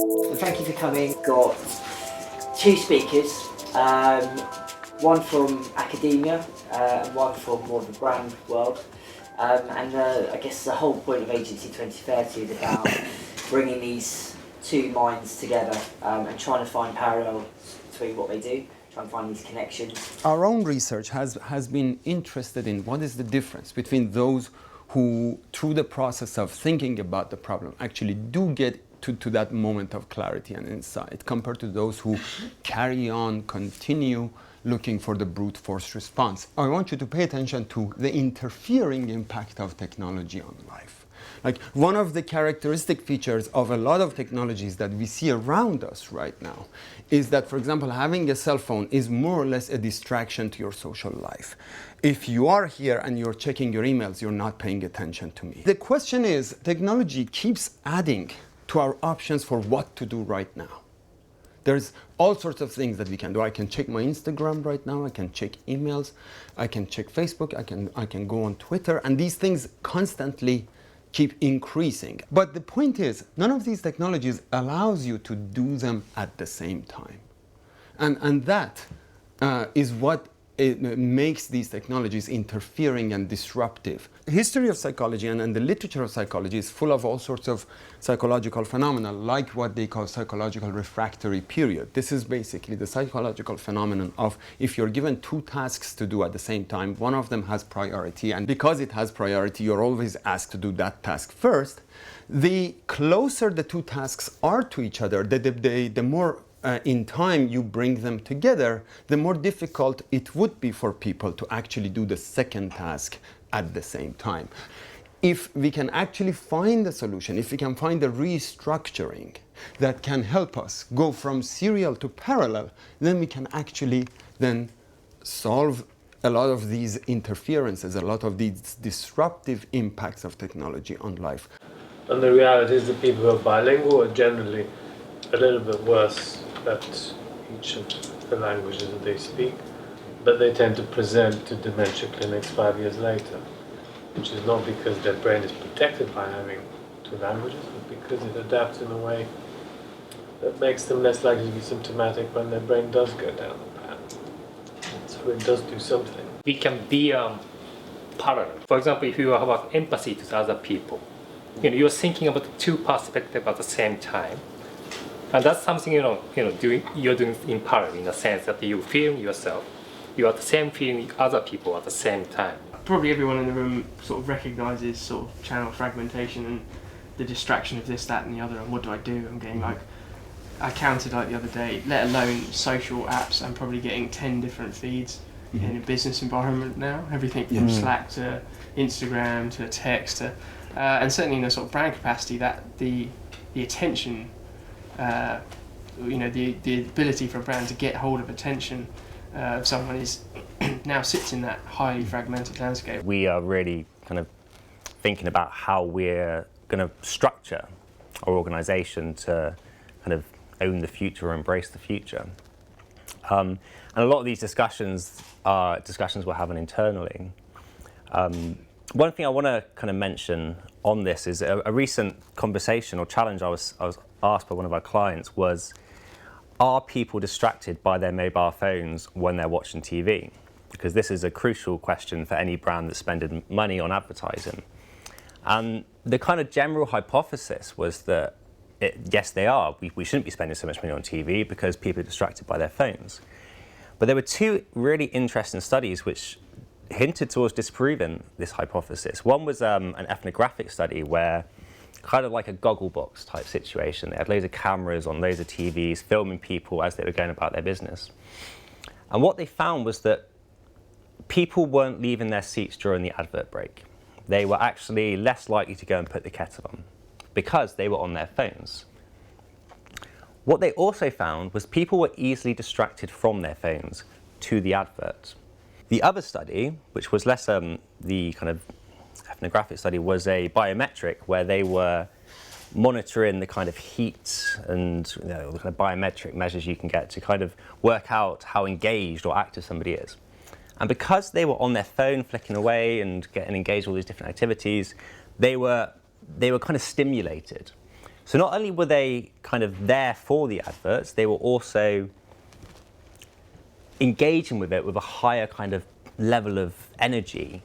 So thank you for coming. Got two speakers, one from academia and one from more of the brand world. I guess the whole point of Agency 2030 is about bringing these two minds together and trying to find parallels between what they do, trying to find these connections. Our own research has been interested in what is the difference between those who, through the process of thinking about the problem, actually do get to that moment of clarity and insight, compared to those who carry on, continue looking for the brute force response. I want you to pay attention to the interfering impact of technology on life. Like, one of the characteristic features of a lot of technologies that we see around us right now is that, for example, having a cell phone is more or less a distraction to your social life. If you are here and you're checking your emails, you're not paying attention to me. The question is, technology keeps adding to our options for what to do right now. There's all sorts of things that we can do. I can check my Instagram right now, I can check emails, I can check Facebook, I can go on Twitter, and these things constantly keep increasing. But the point is, none of these technologies allows you to do them at the same time. And that is what makes these technologies interfering and disruptive. The history of psychology and the literature of psychology is full of all sorts of psychological phenomena, like what they call psychological refractory period. This is basically the psychological phenomenon of, if you're given two tasks to do at the same time, one of them has priority, and because it has priority, you're always asked to do that task first. The closer the two tasks are to each other, the more in time you bring them together, the more difficult it would be for people to actually do the second task at the same time. If we can actually find a solution, if we can find a restructuring that can help us go from serial to parallel, then we can actually then solve a lot of these interferences, a lot of these disruptive impacts of technology on life. And the reality is that people who are bilingual are generally a little bit worse at each of the languages that they speak, but they tend to present to dementia clinics 5 years later, which is not because their brain is protected by having two languages, but because it adapts in a way that makes them less likely to be symptomatic when their brain does go down the path. So it does do something. We can be parallel. For example, if you have empathy to other people, you're thinking about the two perspectives at the same time. And that's something you're doing in parallel, in the sense that you feel yourself, you are the same feeling other people at the same time. Probably everyone in the room sort of recognises sort of channel fragmentation and the distraction of this, that and the other, and what do I do? I'm getting I counted the other day, let alone social apps, I'm probably getting 10 different feeds in a business environment now. Everything from Slack to Instagram to text to, and certainly in a sort of brand capacity, that the attention, the ability for a brand to get hold of attention of someone is now sits in that highly fragmented landscape. We are really kind of thinking about how we're going to structure our organisation to kind of own the future or embrace the future. And a lot of these discussions are discussions we're having internally. One thing I want to kind of mention on this is a recent conversation or challenge I was asked by one of our clients was, are people distracted by their mobile phones when they're watching TV? Because this is a crucial question for any brand that's spending money on advertising. And the kind of general hypothesis was that, yes, they are. We shouldn't be spending so much money on TV because people are distracted by their phones. But there were two really interesting studies which hinted towards disproving this hypothesis. One was an ethnographic study where, kind of like a goggle box type situation, they had loads of cameras on loads of TVs filming people as they were going about their business. And what they found was that people weren't leaving their seats during the advert break. They were actually less likely to go and put the kettle on because they were on their phones. What they also found was people were easily distracted from their phones to the advert. The other study, which was less the kind of ethnographic study, was a biometric where they were monitoring the kind of heat and the kind of biometric measures you can get to kind of work out how engaged or active somebody is. And because they were on their phone flicking away and getting engaged with all these different activities, they were kind of stimulated. So not only were they kind of there for the adverts, they were also engaging with it with a higher kind of level of energy